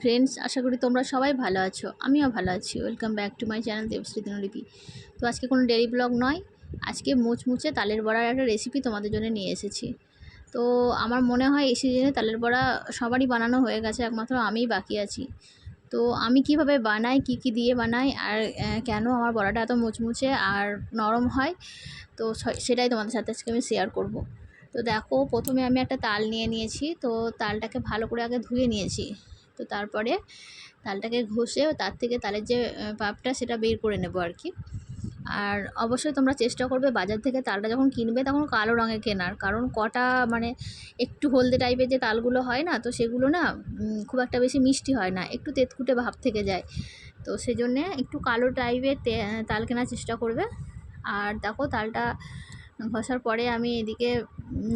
Friends, আশা করি তোমরা সবাই ভালো আছো। আমিও ভালো আছি। Welcome back to my channel Debashree দিনলিপি। তো আজকে কোনো ডেইলি ব্লগ নয়, আজকে মুচমুচে তালের বড়ার একটা রেসিপি তোমাদের জন্য নিয়ে এসেছি। তো আমার মনে হয় এই সিজনে তালের বড়া সবারই বানানো হয়ে গেছে, একমাত্র আমিই বাকি আছি। তো আমি কিভাবে বানাই, কি দিয়ে বানাই, আর কেন আমার বড়াটা এত মুচমুচে আর নরম হয়, তো সেটাই তোমাদের সাথে আজকে আমি শেয়ার করব। তো দেখো, প্রথমে আমি একটা তাল নিয়ে নিয়েছি। তো তালটাকে ভালো করে আগে ধুয়ে নিয়েছি। তো তারপরে তালটাকে ঘষে তার থেকে তালের যে পাপটা সেটা বের করে নেব আর কি। আর অবশ্যই তোমরা চেষ্টা করবে বাজার থেকে তালটা যখন কিনবে তখন কালো রঙের কেনার, কারণ কটা মানে একটু হলদে টাইপের যে তালগুলো হয় না, তো সেগুলো না খুব একটা বেশি মিষ্টি হয় না, একটু তেতকুটে ভাব থেকে যায়। তো সেজন্যে একটু কালো টাইপের তাল কেনার চেষ্টা করবে। আর দেখো, তালটা ঘষার পরে আমি এদিকে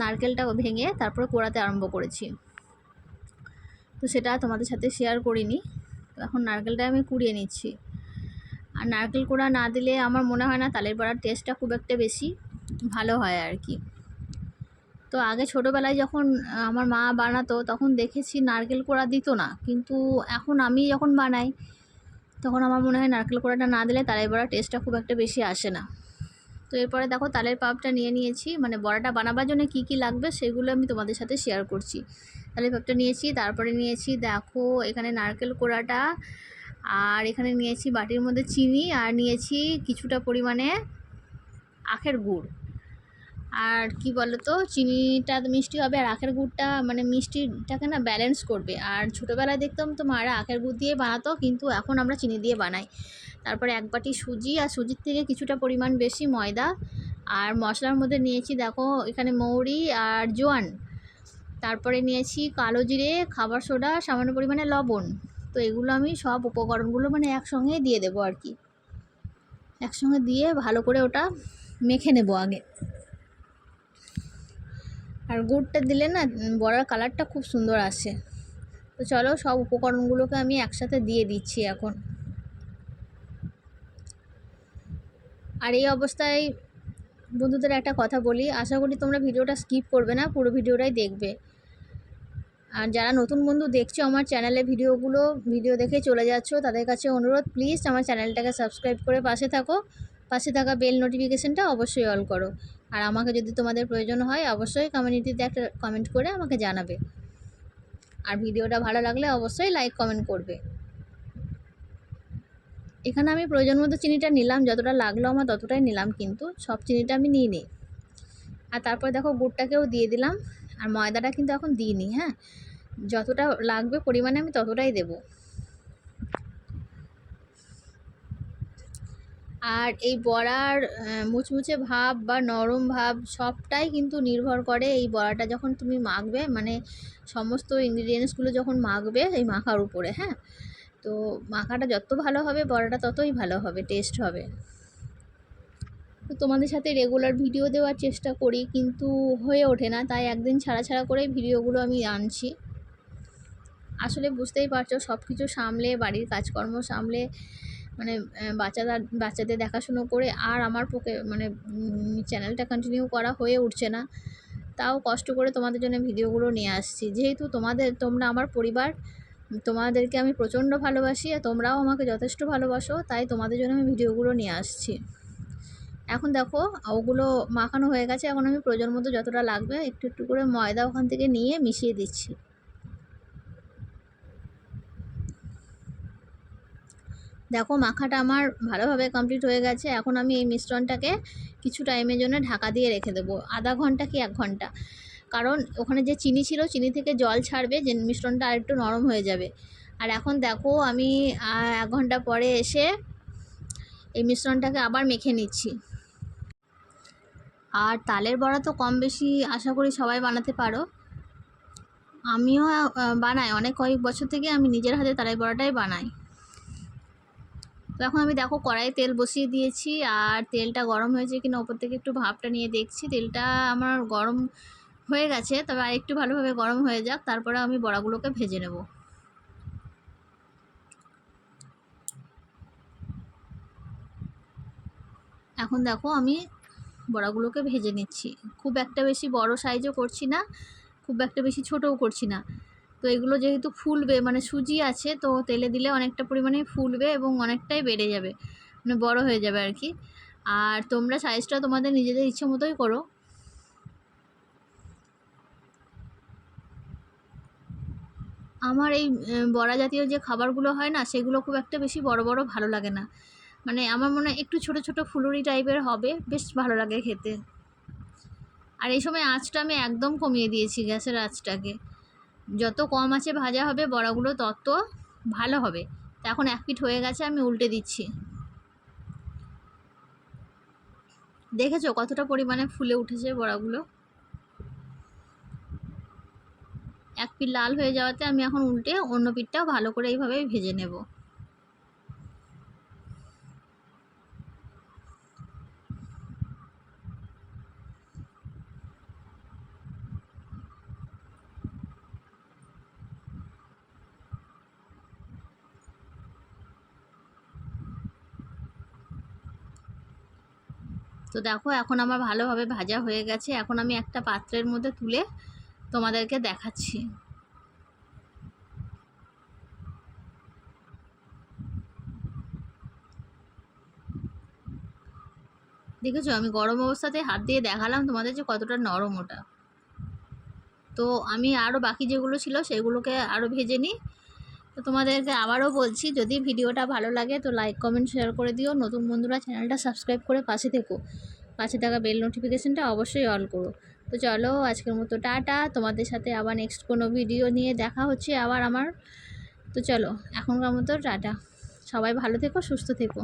নারকেলটা ভেঙে তারপর কোড়াতে আরম্ভ করেছি। তো সেটা তোমাদের সাথে শেয়ার করিনি। তো এখন নারকেলটা আমি কুড়িয়ে নিচ্ছি। আর নারকেল কোড়া না দিলে আমার মনে হয় না তালের বড়ার টেস্টটা খুব একটা বেশি ভালো হয় আর কি। তো আগে ছোটোবেলায় যখন আমার মা বানাতো তখন দেখেছি নারকেল কোড়া দিত না, কিন্তু এখন আমি যখন বানাই তখন আমার মনে হয় নারকেল কোড়াটা না দিলে তালের বড়ার টেস্টটা খুব একটা বেশি আসে না। তো এরপরে দেখো, তালের পাপটা নিয়ে নিয়েছি, মানে বড়াটা বানাবার জন্য কি লাগবে সেগুলো আমি তোমাদের সাথে শেয়ার করছি। তালের পাপটা নিয়েছি, তারপরে নিয়েছি দেখো এখানে নারকেল কোড়াটা, আর এখানে নিয়েছি বাটির মধ্যে চিনি, আর নিয়েছি কিছুটা পরিমাণে আখের গুড়। আর কি বলো তো, চিনিটা মিষ্টি হবে আর আখের গুড়টা মানে মিষ্টিটাকে না ব্যালেন্স করবে। আর ছোটোবেলায় দেখতাম তো মারা আখের গুড় দিয়ে বানাতো, কিন্তু এখন আমরা চিনি দিয়ে বানাই। তারপরে এক বাটি সুজি, আর সুজির থেকে কিছুটা পরিমাণ বেশি ময়দা। আর মশলার মধ্যে নিয়েছি দেখো এখানে মৌরি আর জোয়ান, তারপরে নিয়েছি কালো জিরে, খাবার সোডা, সামান্য পরিমাণে লবণ। তো এগুলো আমি সব উপকরণগুলো মানে একসঙ্গে দিয়ে দেবো আর কি। একসঙ্গে দিয়ে ভালো করে ওটা মেখে নেব আগে। আর গুড়টা দিলে না বড়ার কালারটা খুব সুন্দর আসে। তো চলো, সব উপকরণগুলোকে আমি একসাথে দিয়ে দিচ্ছি এখন। আর এই অবস্থায় বন্ধুদের একটা কথা বলি, আশা করি তোমরা ভিডিওটা স্কিপ করবে না, পুরো ভিডিওটাই দেখবে। আর যারা নতুন বন্ধু দেখছো আমার চ্যানেলে ভিডিও দেখে চলে যাচ্ছ, তাদের কাছে অনুরোধ, প্লিজ আমার চ্যানেলটাকে সাবস্ক্রাইব করে পাশে থাকো। পাশে থাকা বেল নোটিফিকেশানটা অবশ্যই অল করো। আর আমাকে যদি তোমাদের প্রয়োজন হয় অবশ্যই কমিউনিটিতে একটা কমেন্ট করে আমাকে জানাবে। আর ভিডিওটা ভালো লাগলে অবশ্যই লাইক কমেন্ট করবে। এখানে আমি প্রয়োজন মতো চিনিটা নিলাম, যতটা লাগলো আমার ততটাই নিলাম, কিন্তু সব চিনিটা আমি নিই নি। আর তারপর দেখো গুড়টাকেও দিয়ে দিলাম। আর ময়দাটা কিন্তু এখন দিইনি, হ্যাঁ, যতটা লাগবে পরিমাণে আমি ততটাই দেব। আর এই বড়ার মুচমুচে ভাব বা নরম ভাব সবটাই কিন্তু নির্ভর করে এই বড়াটা যখন তুমি মাখবে, মানে সমস্ত ইনগ্রিডিয়েন্টসগুলো যখন মাখবে এই মাখার উপরে, হ্যাঁ। তো মাখাটা যত ভালো হবে বড়াটা ততই ভালো হবে, টেস্ট হবে। তো তোমাদের সাথে রেগুলার ভিডিও দেওয়ার চেষ্টা করি, কিন্তু হয়ে ওঠে না, তাই একদিন ছাড়া করেই ভিডিওগুলো আমি আনছি। আসলে বুঝতেই পারছো, সব কিছু সামলে, বাড়ির কাজকর্ম সামলে, মানে বাচ্চাদের দেখাশুনো করে আর আমার পক্ষে মানে চ্যানেলটা কন্টিনিউ করা হয়ে উঠছে না। তাও কষ্ট করে তোমাদের জন্য ভিডিওগুলো নিয়ে আসছি, যেহেতু তোমরা আমার পরিবার, তোমাদেরকে আমি প্রচণ্ড ভালোবাসি আর তোমরাও আমাকে যথেষ্ট ভালোবাসো, তাই তোমাদের জন্য আমি ভিডিওগুলো নিয়ে আসছি। এখন দেখো ওগুলো মাখানো হয়ে গেছে, এখন আমি প্রয়োজন মতো যতটা লাগবে একটু একটু করে ময়দা ওখান থেকে নিয়ে মিশিয়ে দিচ্ছি। দেখো মাখাটা আমার ভালোভাবে কমপ্লিট হয়ে গেছে। এখন আমি এই মিশ্রণটাকে কিছু টাইমের জন্য ঢাকা দিয়ে রেখে দেবো, আধা ঘন্টা কি 1 ঘন্টা। কারণ ওখানে যে চিনি ছিল, চিনি থেকে জল ছাড়বে, যে মিশ্রণটা আরেকটু নরম হয়ে যাবে। আর এখন দেখো আমি 1 ঘন্টা পরে এসে এই মিশ্রণটাকে আবার মেখে নিচ্ছি। আর তালের বড়া তো কম বেশি আশা করি সবাই বানাতে পারো। আমিও বানাই, কয়েক বছর থেকে আমি নিজের হাতে তালের বড়াটাই বানাই। তো এখন আমি দেখো কড়াইয়ে তেল বসিয়ে দিয়েছি, আর তেলটা গরম হয়েছে কিনা ওপর থেকে একটু ভাপটা নিয়ে দেখছি। তেলটা আমার গরম হয়ে গেছে, তবে আর একটু ভালোভাবে গরম হয়ে যাক, তারপরে আমি বড়াগুলোকে ভেজে নেব। এখন দেখো আমি বড়াগুলোকে ভেজে নিচ্ছি। খুব একটা বেশি বড় সাইজও করছি না, খুব একটা বেশি ছোটও করছি না, তো এগুলো যেহেতু ফুলবে, মানে সুজি আছে তো তেলে দিলে অনেকটা পরিমাণে ফুলবে এবং অনেকটাই বেড়ে যাবে, মানে বড় হয়ে যাবে আর কি। আর তোমরা সাইজটা তোমাদের নিজেদের ইচ্ছে মতোই করো। আমার এই বড়া জাতীয় যে খাবারগুলো হয় না, সেগুলো খুব একটা বেশি বড় বড় ভালো লাগে না। মানে আমার মনে হয় একটু ছোট ছোট ফুলুরি টাইপের হবে, বেশ ভালো লাগে খেতে। আর এই সময় আঁচটা আমি একদম কমিয়ে দিয়েছি, গ্যাসের আঁচটাকে। যত কম আঁচে ভাজা হবে বড়াগুলো তত ভালো হবে। তো এখন এক পিঠ হয়ে গেছে, আমি উল্টে দিচ্ছি। দেখেছো কতটা পরিমাণে ফুলে উঠেছে বড়াগুলো? এক পিঠ লাল হয়ে যাওয়াতে আমি এখন উল্টে অন্য পিঠটাও ভালো করে এইভাবে ভেজে নেব। তো দেখো এখন আমার ভালোভাবে ভাজা হয়ে গেছে। এখন আমি একটা পাত্রের মধ্যে তুলে তোমাদেরকে দেখাচ্ছি। দেখেছো আমি গরম অবস্থাতে হাত দিয়ে দেখালাম তোমাদের যে কতটা নরম ওটা। তো আমি আরও বাকি যেগুলো ছিল সেগুলোকে আরও ভেজে নিই। তো তোমাদেরকে আবারও বলছি, যদি ভিডিওটা ভালো লাগে তো লাইক কমেন্ট শেয়ার করে দিও। নতুন বন্ধুরা চ্যানেলটা সাবস্ক্রাইব করে পাশে থেকো, পাশে থাকা বেল নোটিফিকেশানটা অবশ্যই অল করো। তো চলো আজকের মতো টাটা, তোমাদের সাথে আবার নেক্সট কোনো ভিডিও নিয়ে দেখা হচ্ছে আবার আমার। তো চলো এখনকার মতো টাটা, সবাই ভালো থেকো, সুস্থ থেকো।